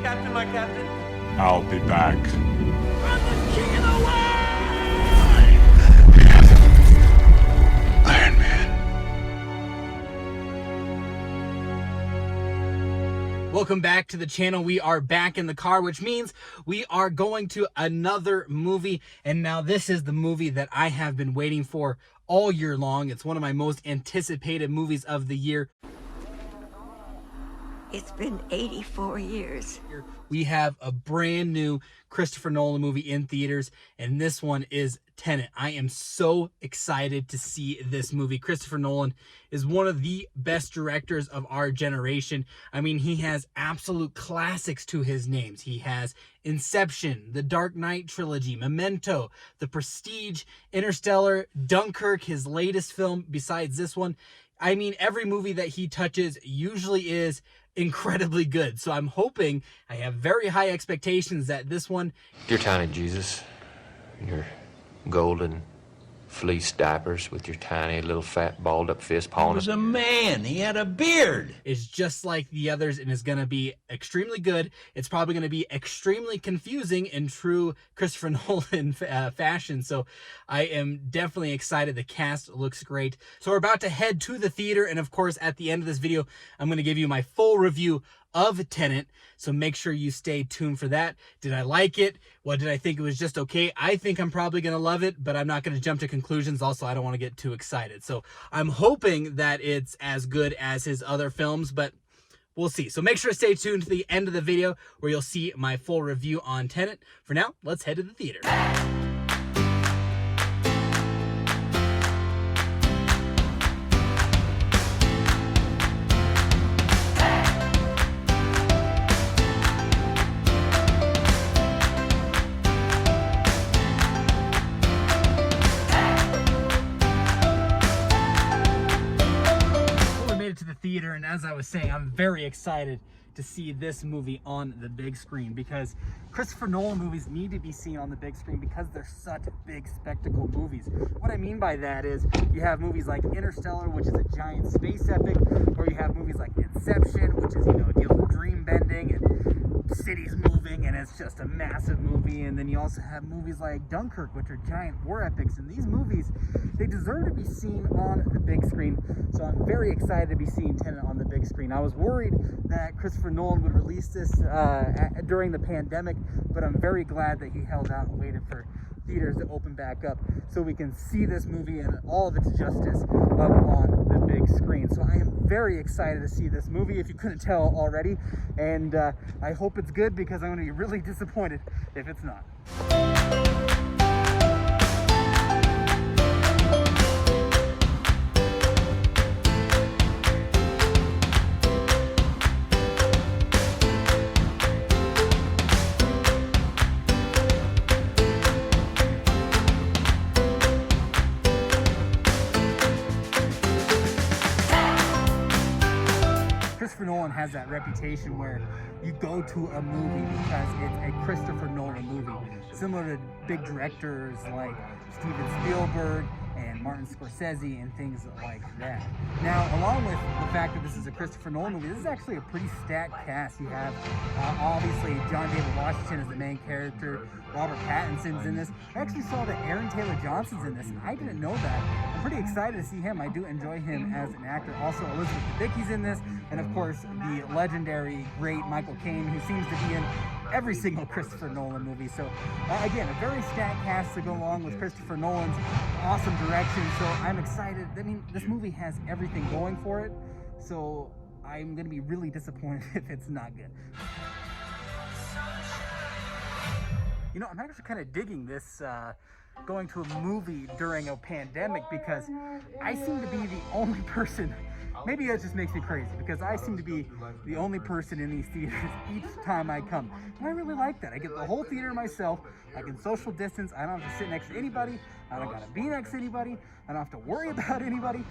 Captain, my captain. I'll be back. I'm the king of the world! Iron Man. Welcome back to the channel. We are back in the car, which means we are going to another movie. And now this is the movie that I have been waiting for all year long. It's one of my most anticipated movies of the year. It's been 84 years. We have a brand new Christopher Nolan movie in theaters, and this one is Tenet. I am so excited to see this movie. Christopher Nolan is one of the best directors of our generation. I mean, he has absolute classics to his names. He has Inception, The Dark Knight trilogy, Memento, The Prestige, Interstellar, Dunkirk, his latest film besides this one. I mean, every movie that he touches usually is incredibly good. So I'm hoping, I have very high expectations that this one... Dear tiny Jesus, your golden fleece diapers with your tiny little fat balled up fist pawing. He was a man. He had a beard. is just like the others and is going to be extremely good. It's probably going to be extremely confusing in true Christopher Nolan fashion. So I am definitely excited. The cast looks great. So we're about to head to the theater. And of course, at the end of this video, I'm going to give you my full review of Tenet, so make sure you stay tuned for that. Did I like it? What did I think? It was just okay. I think I'm probably going to love it, but I'm not going to jump to conclusions. Also, I don't want to get too excited. So I'm hoping that it's as good as his other films, but we'll see. So make sure to stay tuned to the end of the video where you'll see my full review on Tenet. For now, let's head to the theater. To the theater, and as I was saying, I'm very excited to see this movie on the big screen because Christopher Nolan movies need to be seen on the big screen because they're such big spectacle movies. What I mean by that is you have movies like Interstellar, which is a giant space epic, or you have movies like Inception, which is, you know, deals with dream bending and cities moving, and it's just a massive movie. And then you also have movies like Dunkirk, which are giant war epics, and these movies, they deserve to be seen on the big screen. So I'm very excited to be seeing Tenet on the big screen. I was worried that Christopher Nolan would release this during the pandemic, but I'm very glad that he held out and waited for theaters to open back up so we can see this movie and all of its justice up on the big screen. So I am very excited to see this movie, if you couldn't tell already, and I hope it's good because I'm going to be really disappointed if it's not. Christopher Nolan has that reputation where you go to a movie because it's a Christopher Nolan movie, similar to big directors like Steven Spielberg and Martin Scorsese and things like that. Now, along with the fact that this is a Christopher Nolan movie, this is actually a pretty stacked cast. You have obviously John David Washington as the main character. Robert Pattinson's in this. I actually saw that Aaron Taylor Johnson's in this, and I didn't know that. I'm pretty excited to see him. I do enjoy him as an actor. Also, Elizabeth Debicki's in this, and of course, the legendary, great Michael Caine, who seems to be in every single Christopher Nolan movie. So, again, a very stacked cast to go along with Christopher Nolan's awesome direction. So, I'm excited. I mean, this movie has everything going for it. So, I'm going to be really disappointed if it's not good. You know, I'm actually kind of digging this going to a movie during a pandemic because I seem to be the only person, maybe that just makes me crazy, because I seem to be the only person in these theaters each time I come. And I really like that. I get the whole theater myself. I can social distance. I don't have to sit next to anybody. I don't gotta be next to anybody. I don't have to worry about anybody.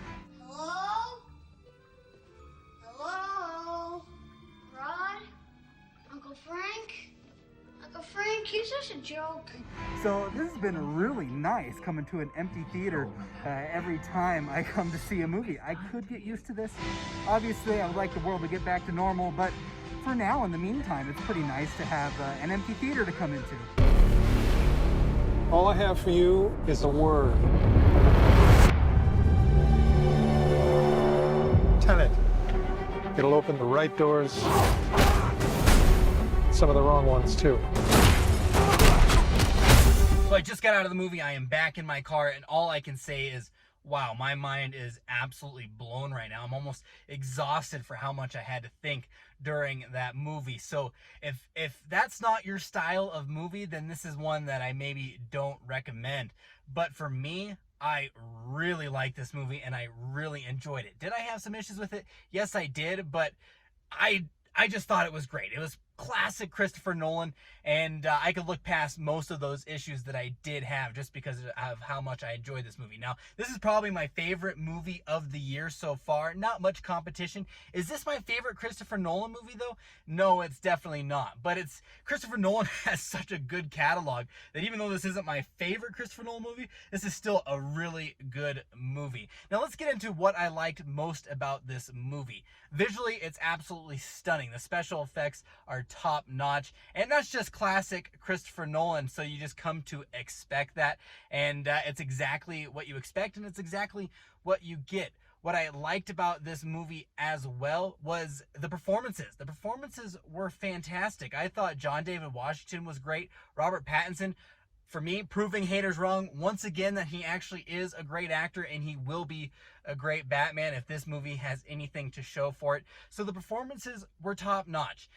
Hello? Hello? Rod? Uncle Frank? Uncle Frank, you're such a joke. So this has been really nice coming to an empty theater every time I come to see a movie. I could get used to this. Obviously, I would like the world to get back to normal, but for now, in the meantime, it's pretty nice to have an empty theater to come into. All I have for you is a word. Tenet. It'll open the right doors, some of the wrong ones too. So I just got out of the movie. I am back in my car, and all I can say is, wow, my mind is absolutely blown right now. I'm almost exhausted for how much I had to think during that movie. So if that's not your style of movie, then this is one that I maybe don't recommend. But for me, I really like this movie and I really enjoyed it. Did I have some issues with it? Yes, I did, but I just thought it was great. It was classic Christopher Nolan, and I could look past most of those issues that I did have just because of how much I enjoyed this movie. Now, this is probably my favorite movie of the year so far. Not much competition. Is this my favorite Christopher Nolan movie, though? No, it's definitely not. But it's Christopher Nolan has such a good catalog that even though this isn't my favorite Christopher Nolan movie, this is still a really good movie. Now, let's get into what I liked most about this movie. Visually, it's absolutely stunning. The special effects are top notch, and that's just classic Christopher Nolan, so you just come to expect that, and it's exactly what you expect, and it's exactly what you get. What I liked about this movie as well was the performances. The performances were fantastic. I thought John David Washington was great. Robert Pattinson, for me, proving haters wrong once again that he actually is a great actor and he will be a great Batman if this movie has anything to show for it. So the performances were top notch.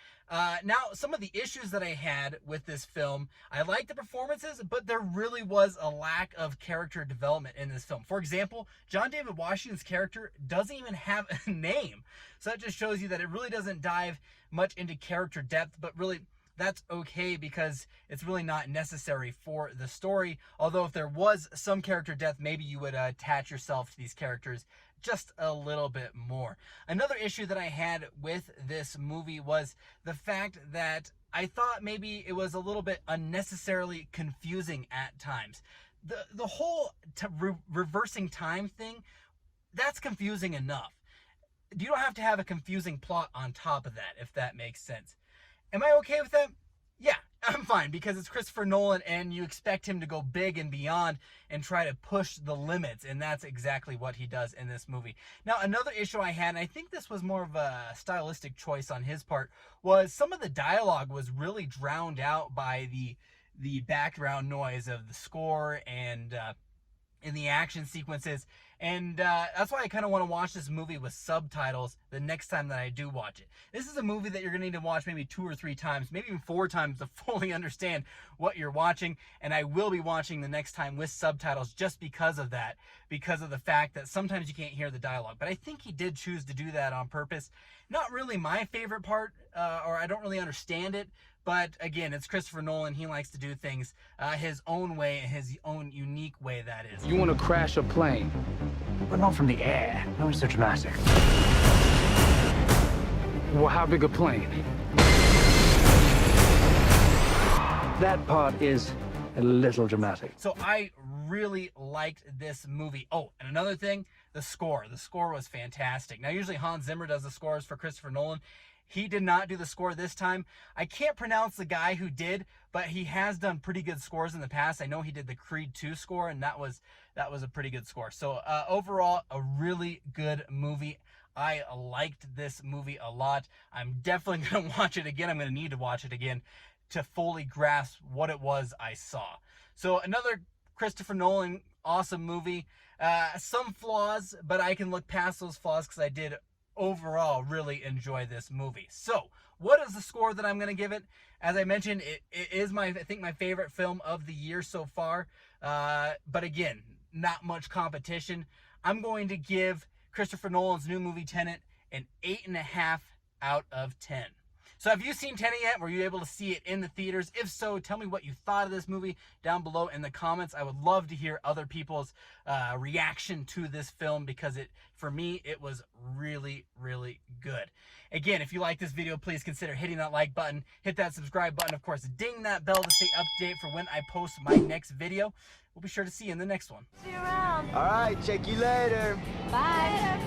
Now, some of the issues that I had with this film, I liked the performances, but there really was a lack of character development in this film. For example, John David Washington's character doesn't even have a name. So that just shows you that it really doesn't dive much into character depth, but really that's okay because it's really not necessary for the story. Although if there was some character depth, maybe you would attach yourself to these characters just a little bit more. Another issue that I had with this movie was the fact that I thought maybe it was a little bit unnecessarily confusing at times. The whole reversing time thing, that's confusing enough. You don't have to have a confusing plot on top of that, if that makes sense. Am I okay with that? Yeah, I'm fine because it's Christopher Nolan and you expect him to go big and beyond and try to push the limits, and that's exactly what he does in this movie. Now, another issue I had, and I think this was more of a stylistic choice on his part, was some of the dialogue was really drowned out by the background noise of the score and in the action sequences. And that's why I kind of want to watch this movie with subtitles the next time that I do watch it. This is a movie that you're going to need to watch maybe 2 or 3 times, maybe even 4 times to fully understand what you're watching. And I will be watching the next time with subtitles just because of that, because of the fact that sometimes you can't hear the dialogue. But I think he did choose to do that on purpose. Not really my favorite part, or I don't really understand it. But again, it's Christopher Nolan. He likes to do things his own way, his own unique way, that is. You want to crash a plane? But not from the air. No, it's so dramatic. Well, how big a plane? That part is a little dramatic. So I really liked this movie. Oh, and another thing, the score. The score was fantastic. Now, usually Hans Zimmer does the scores for Christopher Nolan. He did not do the score this time. I can't pronounce the guy who did, but he has done pretty good scores in the past. I know he did the Creed 2 score, and that was a pretty good score. So overall, a really good movie. I liked this movie a lot. I'm definitely going to watch it again. I'm going to need to watch it again to fully grasp what it was I saw. So another Christopher Nolan awesome movie. Some flaws, but I can look past those flaws because I did overall really enjoy this movie. So what is the score that I'm going to give it? As I mentioned, it is I think my favorite film of the year so far. But again, not much competition. I'm going to give Christopher Nolan's new movie Tenet an 8.5 out of 10. So have you seen Tenet yet? Were you able to see it in the theaters? If so, tell me what you thought of this movie down below in the comments. I would love to hear other people's reaction to this film because for me, it was really, really good. Again, if you like this video, please consider hitting that like button, hit that subscribe button, of course, ding that bell to stay updated for when I post my next video. We'll be sure to see you in the next one. See you around. All right, check you later. Bye.